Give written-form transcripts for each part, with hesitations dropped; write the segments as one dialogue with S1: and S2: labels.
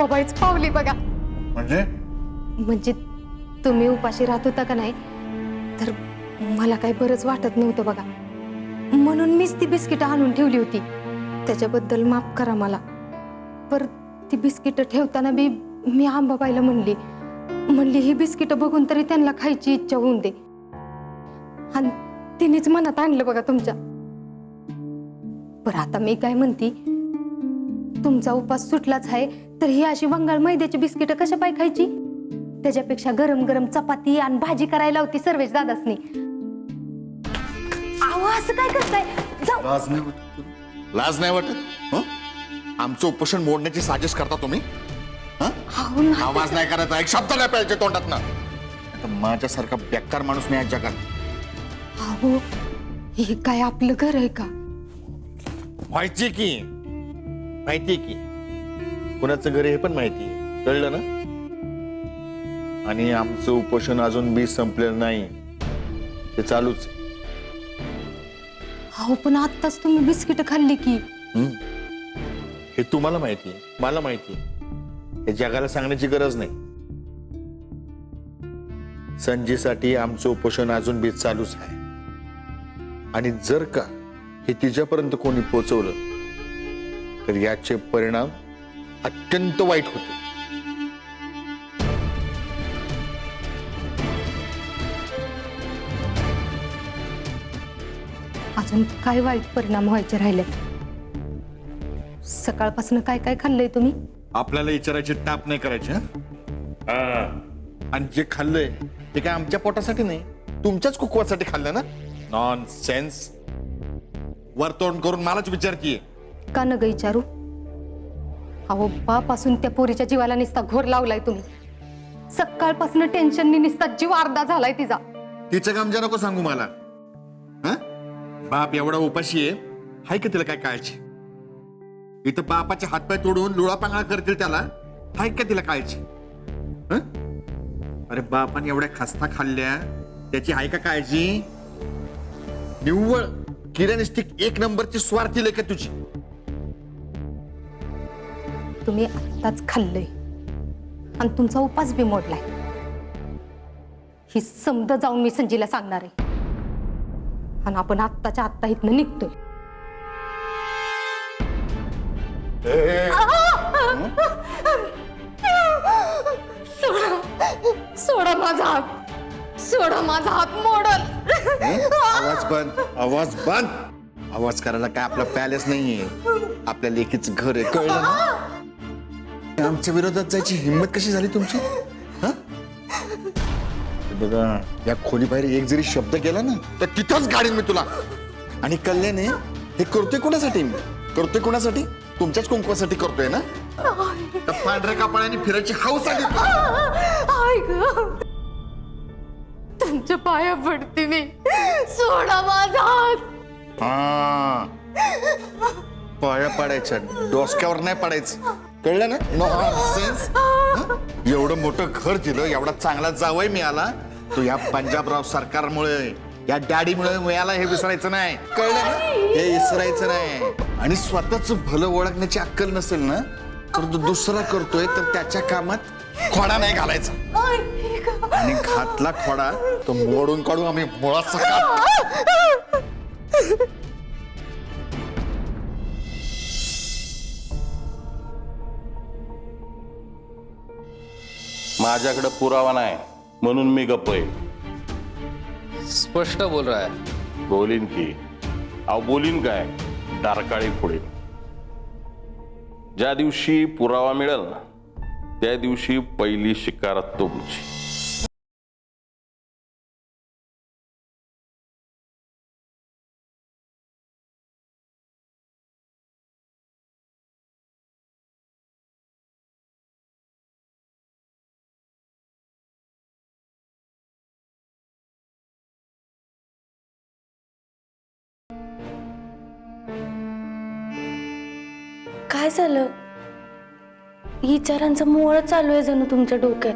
S1: अंबाबाईच पावली बघा.
S2: म्हणजे
S1: तुम्ही उपाशी राहत होता का नाही, तर मला काही बरंच वाटत नव्हतं बघा, म्हणून मीच ती बिस्किट आणून ठेवली होती. त्याच्याबद्दल माफ करा मला. पर ती बिस्किट ठेवताना बी मी अंबाबाईला म्हणली ही बिस्किट बघून तरी त्यांना खायची इच्छा होऊन दे, आणि तिनेच मनात आणलं बघा तुमच्या. पर आता मी काय म्हणती, तुमचा उपास सुटलाच आहे तर ही अशी वंगाळ मैद्याची बिस्किट कशा पाय खायची? त्याच्यापेक्षा गरम गरम चपाती आणि भाजी करायला होती सर्वेश दादासनी. अहो असं काय करताय? जाऊ.
S2: लाज नाही वाटत? आमचं उपोषण मोडण्याची साजिश करता तुम्ही? आवाज नाही करायचा, एक शब्द नाही पाहिजे तोंडात ना. माझ्यासारखा बेकार माणूस नाही या जगात.
S1: अहो हे काय आपलं घर आहे का?
S2: माहितीये की कुणाचं घर हे पण माहिती आहे, कळलं ना? आणि आमचं उपोषण अजून बी संपलेलं नाही, ते चालूच.
S1: अहो पण आत्ताच तुम्ही बिस्किट खाल्ली की.
S2: हे तुम्हाला माहिती, मला माहिती, हे जगाला सांगण्याची गरज नाही. संजीसाठी आमचं उपोषण अजून बी चालूच आहे, आणि जर का हे तिच्यापर्यंत कोणी पोहोचवलं तर याचे परिणाम अत्यंत वाईट होते.
S1: अजून काय वाईट परिणाम व्हायचे राहिले? सकाळपासून काय काय खाल्लंय तुम्ही?
S2: आपल्याला विचारायची टाप नाही करायची. आणि जे खाल्लंय ते काय आमच्या पोटासाठी नाही, तुमच्याच कुकवासाठी खाल्लं ना. नॉनसेन्स. वर तोंड करून मलाच विचारतीये
S1: का न ग विचारू? अहो बापासून त्या पोरीच्या जीवाला निस्ता घोर लावलाय तुम्ही. सकाळपासून टेन्शननी निस्ता जीव अर्धा झालाय तिचा.
S2: तिचं काम नको सांगू मला. बाप एवढा उपाशी आहे, हाय का तिला काय काळजी? इथं बापाचे हातपाय तोडून लुळापांगळा करतील त्याला, हाय का तिला काळजी? अरे बापाने एवढ्या खस्ता खाल्ल्या, त्याची हाय का काळजी? निव्वळ किराणिस्टिक एक नंबरची स्वार्थी लेख तुझी.
S1: तुम्ही आत्ताच खाल्लंय आणि तुमचा उपास बी मोडलाय. ही समज जाऊन मी संजीला सांगणार आहे, आणि आपण आत्ताच्या आत्ता इथनं निघतोय. सोडा माझा हात, सोडा माझा हात मोडल.
S2: आवाज बंद, आवाज बंद. आवाज करायला काय आपला पॅलेस नाहीये, आपल्या लेकीचं घर आहे, कळलं ना? आमच्या विरोधात जायची हिंमत कशी झाली तुमची? बघा, या खोली बाहेर एक जरी शब्द केला ना तर तिथंच गाडीन मी तुला. आणि कल्याणे हे करतोय कोणासाठी? करतोय कोणासाठी? तुमच्याच कुंकवासाठी करतोय ना? तर पांढऱ्या कापडाने फिरायची हौस आली.
S1: तुमच्या पाया पडते मी, सोडा माझा हात.
S2: पाया पडायच्या, डोसक्यावर नाही पडायचं, कळलं ना? नॉनसेन्स. एवढं मोठं घर दिलं, एवढा चांगला जावई मिळाला, तो या पंजाबराव सरकारमुळे, या डॅडीमुळे मिळाला, हे विसरायचं नाही, कळलं ना? हे विसरायचं नाही. आणि स्वतःच भलं ओळखण्याची अक्कल नसेल ना तर तो दुसरा करतोय तर त्याच्या कामात खोडा नाही घालायचा. आणि घातला खोडा तो मोडून काढू आम्ही मुळात सकाळ.
S3: माझ्याकडे पुरावा नाही म्हणून मी गप्प आहे.
S4: स्पष्ट बोल रहा है.
S3: बोलीन की. अहो बोलीन काय, डारकाळी फोडीन. ज्या दिवशी पुरावा मिळेल ना त्या दिवशी पहिली शिकार तुमची.
S5: काय झालं? विचारांचा मोळ चालू आहे जणू तुमच्या डोक्यात.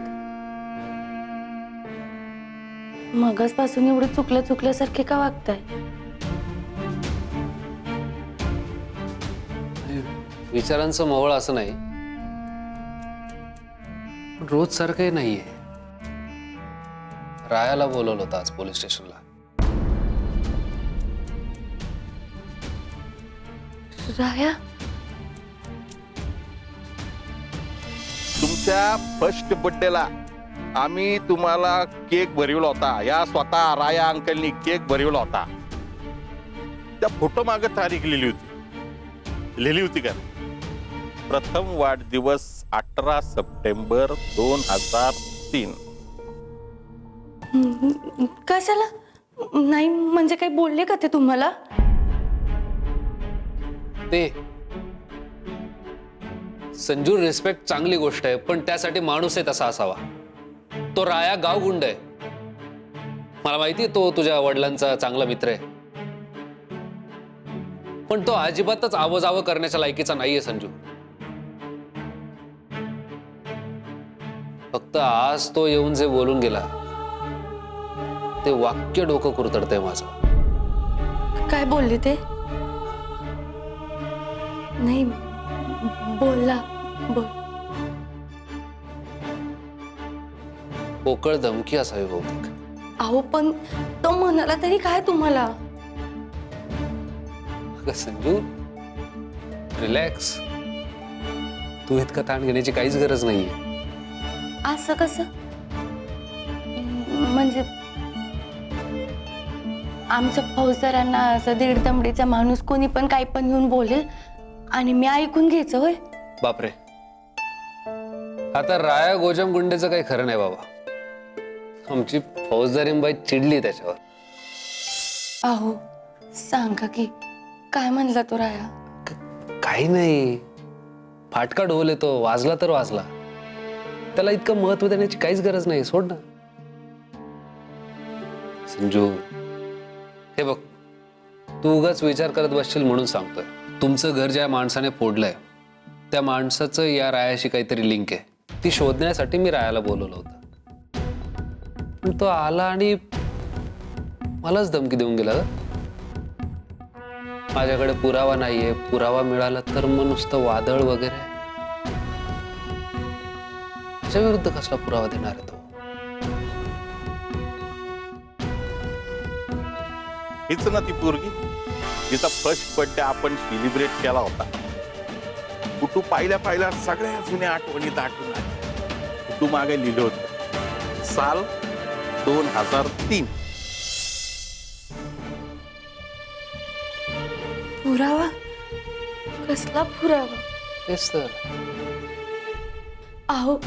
S5: मगासपासून एवढं चुकल्यासारखे का वागताय?
S4: विचारांचं मोहळ असं नाही, पण रोज सारखंही नाहीये. रायाला बोलवलं होतं आज पोलीस स्टेशनला.
S5: राया,
S3: तुमच्या फर्स्ट बर्थडेला आम्ही तुम्हाला केक भरवला होता. या स्वतः राया अंकलनी केक भरवला होता. त्या फोटो मागे तारीख लिहिली होती का? प्रथम वाढदिवस 18 सप्टेंबर 2003.
S5: कशाला? नाही म्हणजे काही बोलले का ते तुम्हाला?
S4: ते संजू, रिस्पेक्ट चांगली गोष्ट आहे, पण त्यासाठी माणूस आहे तसा असावा. तो राया गावगुंड आहे. मला माहिती तो तुझ्या वडिलांचा चांगला मित्र आहे, पण तो अजिबातच आवजावं करण्याच्या लायकीचा नाहीये संजू. फक्त आज तो येऊन जे बोलून गेला ते वाक्य डोकं कुरतडतंय माझं.
S5: काय बोलली ते? नाही बोलला. बोल.
S4: पोकळ धमकी असावी बहुतेक.
S5: अहो पण तो म्हणाला तरी काय तुम्हाला?
S4: अगं संजू, रिलॅक्स. तू इतका ताण घेण्याची काहीच गरज नाहीये.
S5: असं कसं? म्हणजे आमच्या फौजदारांना असं दीड दमडीचा माणूस कोणी पण काही पण येऊन बोलेल आणि मी ऐकून घ्यायचं होय?
S4: बापरे, आता राया गोजम गुंडेचं काही खरं नाही बाबा. आमची फौजदारीबाई चिडली त्याच्यावर.
S5: अहो सांगा की काय म्हणला तो राया?
S4: काही नाही, फाटका ढोल येतो, वाजला तर वाजला. त्याला इतकं महत्व देण्याची काहीच गरज नाही. सोड ना संजू. हे बघ, तू उगाच विचार करत बसशील म्हणून सांगतोय. तुमचं घर ज्या माणसाने फोडलंय त्या माणसाचं या रायाशी काहीतरी लिंक आहे. ती शोधण्यासाठी मी रायाला बोलवलं होतं, पण तो आला आणि मलाच धमकी देऊन गेला. माझ्याकडे पुरावा नाहीये, पुरावा मिळाला तर मग नुसतं वादळ वगैरे. त्याच्या विरुद्ध कसला पुरावा देणार आहे तो?
S3: हीच ना ती पोरगी जिचा फर्स्ट बर्थडे आपण सेलिब्रेट केला होता. कुटू पाहिल्या सगळ्या जुन्या आठवणी दाटून आल्या. कुटू मागे लिहिलं होतं साल 2003.
S5: पुरावा? कसला पुरावा?
S4: तेच तर.
S5: अहो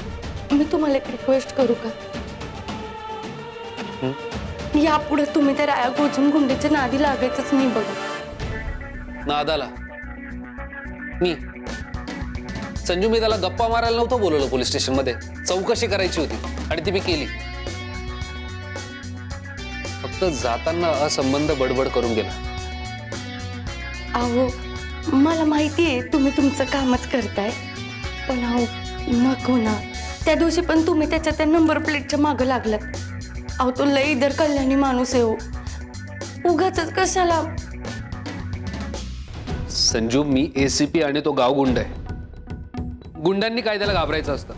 S5: मी तुम्हाला एक रिक्वेस्ट करू का? यापुढे तुम्ही त्या राया गोजून गुंडीच्या नादी लागायचंच नाही बघा.
S4: नादाला मी संजू, मी त्याला गप्पा मारायला नव्हतं बोलवलं पोलीस स्टेशन मध्ये. चौकशी करायची होती आणि ती मी केली. फक्त जाताना असंबंध बडबड करून गेला.
S5: अहो मला माहिती आहे तुम्ही तुमचं कामच करताय, पण अहो नको ना. त्या दिवशी पण तुम्ही त्याच्या त्या नंबर प्लेटच्या मागं लागलात. अहो तो लई इधर कल्याणी माणूस आहे हो. उगाचच कशाला?
S4: संजू, मी ACP आणि तो गावगुंड आहे. गुंडांनी कायद्याला घाबरायचं असतं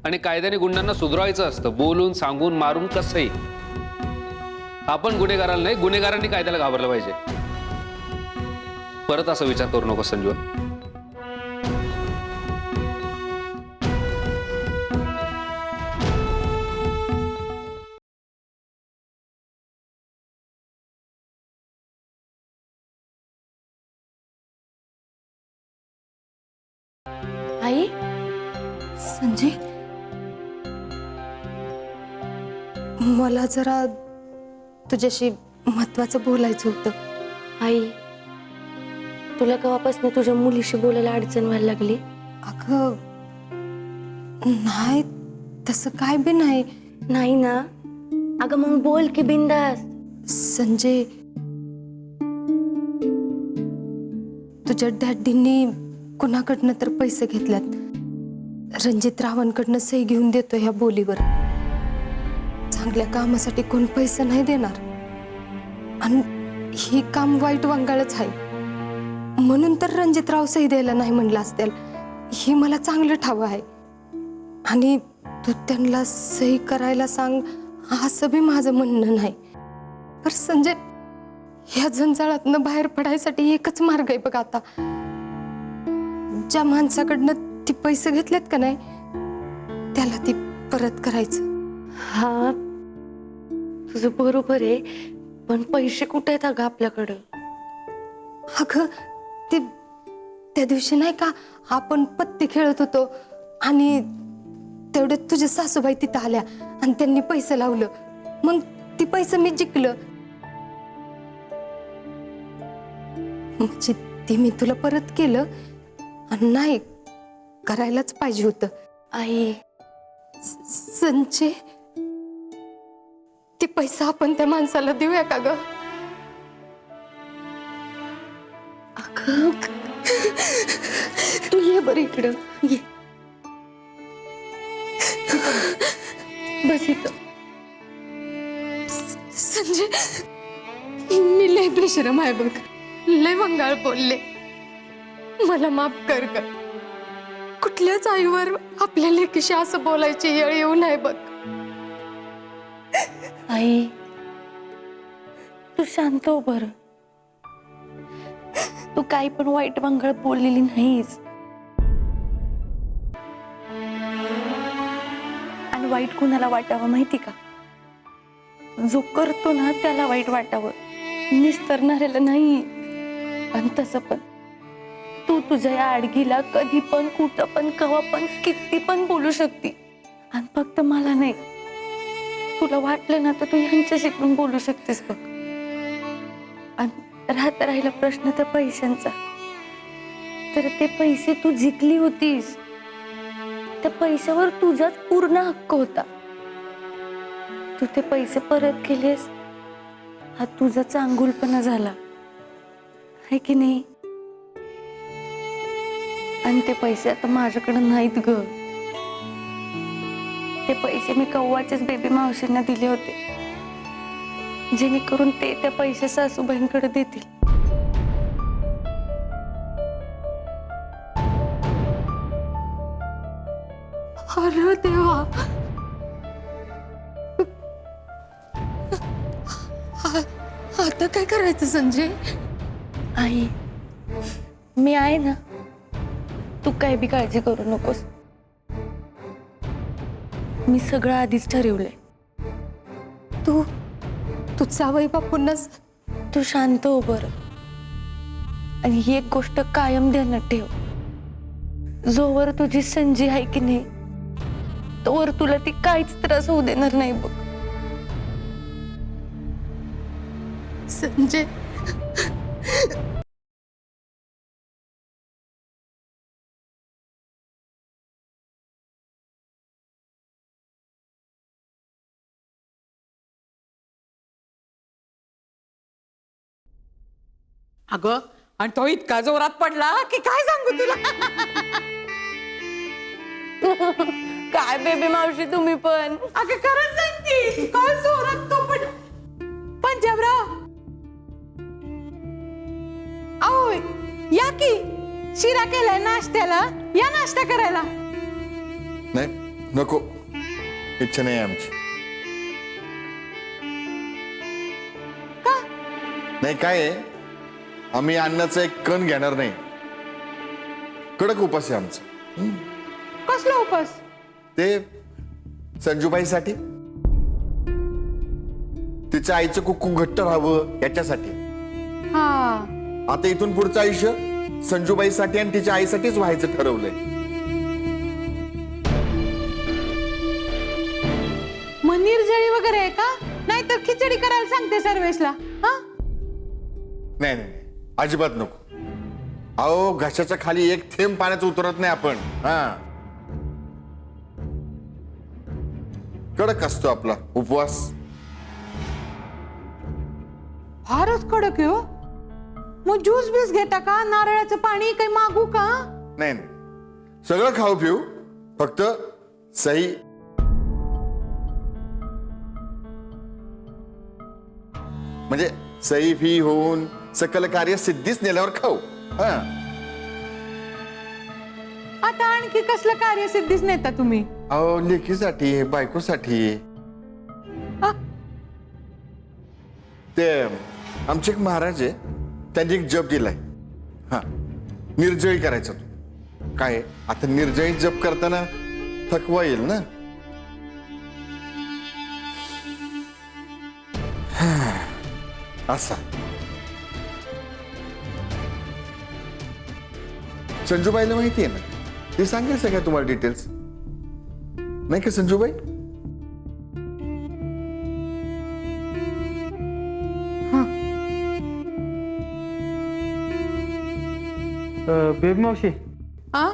S4: आणि कायद्याने गुंडांना सुधरवायचं असतं. बोलून सांगून मारून कसंही. आपण गुन्हेगाराला नाही, गुन्हेगारांनी कायद्याला घाबरलं पाहिजे. परत असा विचार करू नको संजू.
S5: आई,
S1: संजय, मला जरा तुझ्याशी महत्वाचं बोलायचं होतं.
S5: आई तुला केव्हापासून तुझ्या मुलीशी बोलायला अडचण व्हायला लागली?
S1: अगं नाही, तसं काय बी नाही.
S5: नाही ना? अगं मग बोल की बिंदास.
S1: संजय, तुझ्या डॅडींनी कुणाकडनं तर पैसे घेतल्यात. रणजित रावांकडनं सही घेऊन देतो ह्या बोलीवर. चांगल्या कामासाठी कोण पैसे नाही देणार आणि ही काम वाईट वांगाळच आहे. म्हणून तर रणजितराव सही द्यायला नाही म्हणलं असतील. ही मला चांगलं ठाव आहे आणि तू त्यांना सही करायला सांग असं बी माझं म्हणणं नाही. पर संजय, ह्या जंजाळातनं बाहेर पडायसाठी एकच मार्ग आहे बघ आता. ज्या माणसाकडनं ती पैसे घेतलेत का नाही त्याला ती परत करायचं.
S5: हा, तुझं बरोबर आहे, पण पैसे कुठे आहेत अगं आपल्याकडं?
S1: अगं ते त्या दिवशी नाही का आपण पत्ते खेळत होतो आणि तेवढ्यात तुझ्या सासूबाई तिथं आल्या आणि त्यांनी पैसे लावलं, मग ती पैसे मी जिंकलं. म्हणजे ते मी तुला परत केलं आणि नाही करायलाच पाहिजे होतं.
S5: आई,
S1: संजय, ते पैसा आपण त्या माणसाला देऊया का ग?
S5: अगं
S1: तू ये बरं इकडं ये. बस इथं. संजय, मी लय बेशरम आहे बघ, लय वंगाळ बोलले, मला माफ कर ग. कुठल्याच आईवर आपल्या लेकीशी असं बोलायची येळ येऊ नये बघ.
S5: आई, तू शांत हो बरं. तू काही पण वाईट मंगळ बोललेली नाहीस, आणि वाईट कुणाला वाटावं माहिती का? जो करतो ना त्याला वाईट वाटावं, निस्तरणाऱ्याला नाही. आणि तसं पण तू तुझ्या या आडगीला कधी पण, कुठं पण, कवा पण, किती पण बोलू शकते. आणि फक्त मला नाही, तुला वाटलं ना तर तू ह्यांच्याशी पण बोलू शकतेस बघ. आणि राहिला प्रश्न त्या पैशांचा, तर ते पैसे तू जिंकली होतीस, त्या पैशावर तुझाच पूर्ण हक्क होता. तू ते पैसे परत केलेस, हा तुझा चांगुलपणा झाला आहे की नाही? आणि ते पैसे आता माझ्याकडे नाहीत ग. ते पैसे मी कव्वाच्याच बेबी मावशींना दिले होते, जेणेकरून ते त्या पैसे सासूबाईंकडे देतील.
S1: अरे देवा, आता काय करायचं संजय?
S5: आई, मी आहे ना, तू काय बी काळजी करू नकोस. मी सगळं आधीच ठरवलंय.
S1: तू तू जावई बापूंनाच.
S5: तू शांत हो बरं. आणि ही एक गोष्ट कायम ध्यानात ठेव, जोवर तुझी संजी आहे की नाही तोवर तुला ती काहीच त्रास होऊ देणार नाही बघ.
S1: संजय,
S6: अगं, आणि तो इतका जोरात पडला की काय सांगू तुला.
S5: काय बेबी मावशी तुम्ही पण.
S6: अगं खरंच सांगते, काय जोरात तो पण. पंजाबराव, आओ या की, शिरा केलाय नाश्त्याला, या नाश्ता करायला.
S2: नाही नको, इच्छा नाही आमची.
S6: का?
S2: नाही काय आहे, आम्ही अन्नाचा एक कण घेणार नाही. कडक उपास आहे आमचा.
S6: कसला उपास?
S2: ते संजूबाईसाठी, तिच्या आईचं कुक्कू घट्ट राहावं याच्यासाठी.
S6: हा,
S2: आता इथून पुढचं आयुष्य संजूबाईसाठी आणि तिच्या आईसाठीच व्हायचं ठरवलंय.
S6: मग निर्जळी वगैरे आहे का? नाहीतर खिचडी करायला सांगते सर्वेशला. हा,
S2: नाही नाही, अजिबात नको. अहो, घशाच्या खाली एक थेंब पाण्याचं उतरत नाही आपण. हा, कडक असतो आपला उपवास.
S6: फारच कडक आहे हो. मग ज्यूस बीस घेता का? नारळाचं पाणी काही मागू का?
S2: नाही नाही, सगळं खाऊ पिऊ, फक्त सही. म्हणजे सही फी होऊन सकल कार्य सिद्धीच नेल्यावर खाऊ. हा,
S6: आता आणखी कसलं कार्यसिद्धीच नेता तुम्ही?
S2: अहो लेकीसाठी बायकोसाठी. ते आमचे एक महाराज आहे, त्यांनी एक जप दिलाय. हा, निर्जळी करायचा तू. काय आता निर्जळी जप करताना थकवा येईल ना. असा संजूबाईला माहिती आहे ना, ते सांगेल सगळ्या तुम्हाला डिटेल्स. नाही का संजूबाई?
S7: बेबी मावशी,
S6: आ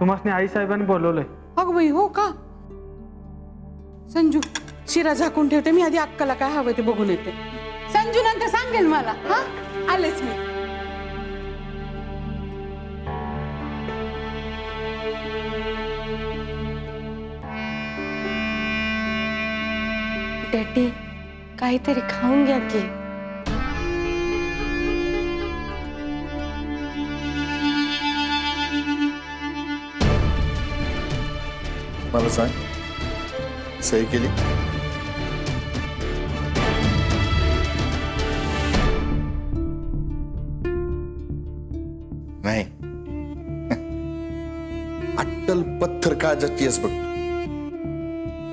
S7: तुम्हाला आई साहेबांनी बोलवलंय.
S6: अगं बाई, हो का? संजू, शिरा झाकून ठेवते मी, आधी अक्काला काय हवं ते बघून येते. संजू नंतर सांगेल मला. हा, आलेच मी.
S5: डॅडी, काहीतरी खाऊन घ्या की.
S2: मला सांग, सही केली? नाही. अट्टल पत्थर काळजाची आहेस बघ.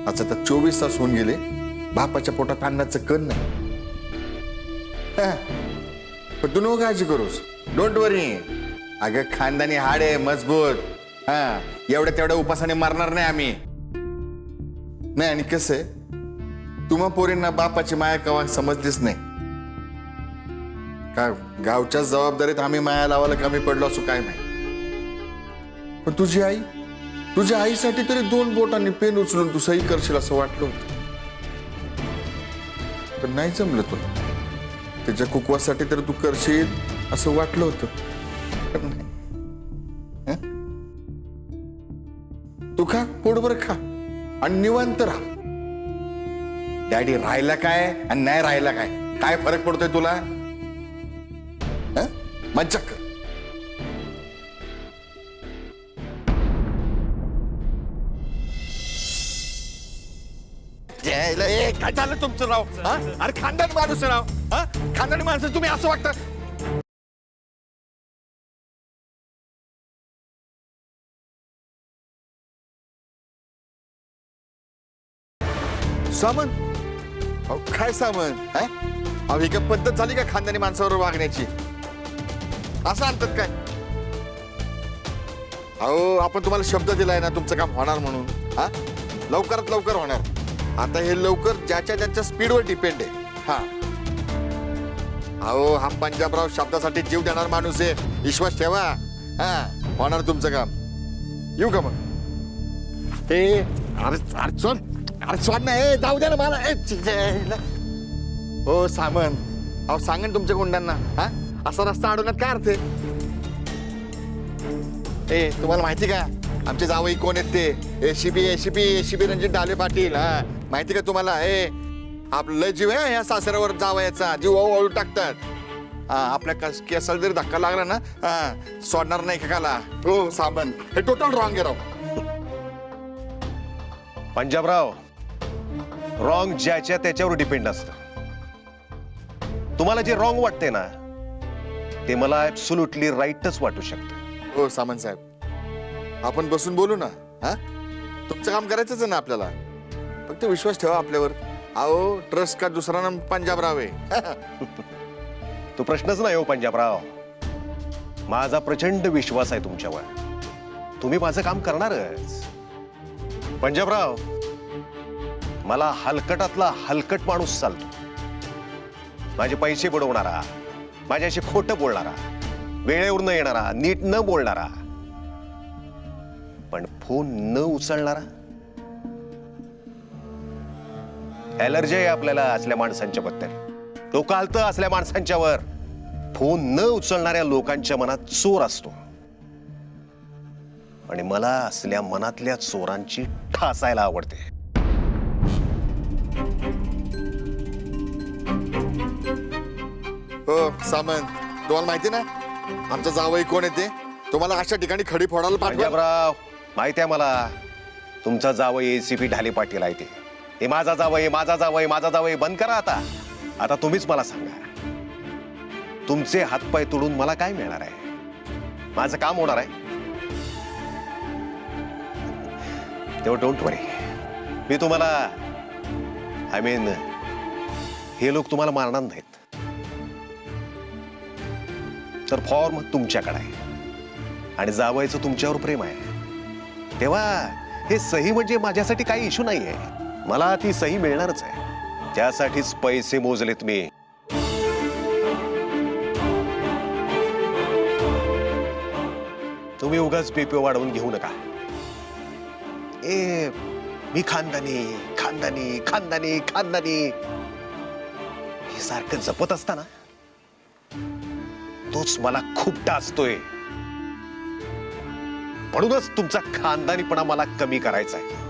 S2: आता तर 24 तास होऊन गेले, बापाच्या पोटात अन्नाचं कण नाही. हा. पण तू नको काळजी करूस, डोंट वरी. अगं खानदानी हाड आहे मजबूत. हा, एवढ्या तेवढ्या उपासाने मारणार नाही आम्ही. नाही, आणि कसं आहे, तुम्हा पोरींना बापाची माया कवा समजलीच नाही का. गावच्या जबाबदारीत आम्ही माया लावायला कमी पडलो असो काय नाही. पण तुझ्या आईसाठी तरी 2 बोटांनी पेन उचलून तू सही करशील असं वाटलं होतं. पण नाही जमलं तुला. त्याच्या कुकवासाठी तर तू करशील असं वाटलं होतं, पण नाही. हं? तू खा, पोटभर खा आणि निवांत राहा. डॅडी राहिला काय आणि नाही राहिला काय फरक पडतोय तुला? हं? मज्जा कर. काय झालं तुमचं राव? अरे खानदानी माणूस राव. खानदानी माणसं तुम्ही असं वागता? सामान? अहो, काय सामान? अहो, ही काय पद्धत झाली का खानदानी माणसावर वागण्याची? असं आणतात काय? अहो, आपण तुम्हाला शब्द दिलाय ना तुमचं काम होणार म्हणून. हा, लवकरात लवकर होणार. आता हे लवकर ज्याच्या स्पीडवर डिपेंड आहे. हा, अहो, हा पंजाबराव शब्दासाठी जीव देणार माणूस आहे. विश्वास ठेवा. हा, होणार तुमचं काम. येऊ का मग? अरे स्वाद नाही, जाऊ द्या ना मला. हो सामन, अहो सांगा तुमच्या गुंडांना. हा, असा रस्ता अडवण्यात काय अर्थ आहे? तुम्हाला माहिती का आमचे जावई कोण आहेत ते? एसीपी रणजित डाले पाटील. हा, माहिती का तुम्हाला? आपलं लय जीव आहे या सासऱ्यावर जावयाचा. जीव ओळू टाकतात. आपल्या केसाला जरी धक्का लागला ना, सोडणार नाही का? हो सामन, हे टोटल रॉंग आहे राव.
S8: पंजाबराव, रॉंग ज्याच्या त्याच्यावर डिपेंड असतं. तुम्हाला जे रॉंग वाटते ना, ते मला ऍब्सोल्युटली राईटच वाटू शकतं.
S2: हो सामंत साहेब, आपण बसून बोलू ना. हा, तुमचं काम करायचंच आहे ना आपल्याला. फक्त विश्वास ठेवा आपल्यावर. अहो, ट्रस्ट का दुसरा नाम पंजाबराव आहे.
S8: तो प्रश्नच नाही हो पंजाबराव. माझा प्रचंड विश्वास आहे तुमच्यावर. तुम्ही माझं काम करणारच. पंजाबराव, मला हलकटातला हलकट माणूस चालतो. माझे पैसे बुडवणारा, माझ्याशी खोटं बोलणारा, वेळेवर न येणारा, नीट न बोलणारा, पण फोन न उचलणारा. ॲलर्जी आहे आपल्याला असल्या माणसांच्या बद्दल. डोकं आलतं असल्या माणसांच्यावर. फोन न उचलणाऱ्या लोकांच्या मनात चोर असतो, आणि मला असल्या मनातल्या चोरांची ठासायला आवडते.
S2: हो सामंत, तुम्हाला माहिती ना आमचा जावई कोण येते? तुम्हाला अशा ठिकाणी खडी फोडायला पाठवा.
S8: पंजाबराव, माहिती आहे मला. तुमचा जावई एसीपी ढाले पाटील आहे ते माझा जावई माझा जावई माझा जावई बंद करा आता. आता तुम्हीच मला सांगा, तुमचे हातपाय तोडून मला काय मिळणार आहे? माझं काम होणार आहे? तेव्हा डोंट वरी, मी तुम्हाला हे लोक तुम्हाला मारणार नाहीत. तर फॉर्म तुमच्याकडे आहे आणि जावयाचं तुमच्यावर प्रेम आहे, तेव्हा हे सही म्हणजे माझ्यासाठी काही इश्यू नाही आहे. मला ती सही मिळणारच आहे, त्यासाठीच पैसे मोजलेत मी. तुम्ही उगाच बीपी वाढवून घेऊ नका. मी खानदानी खानदानी खानदानी खानदानी हे सारखं जपत असताना तोच मला खूप टाचतोय. म्हणूनच तुमचा खानदानीपणा मला कमी करायचा आहे.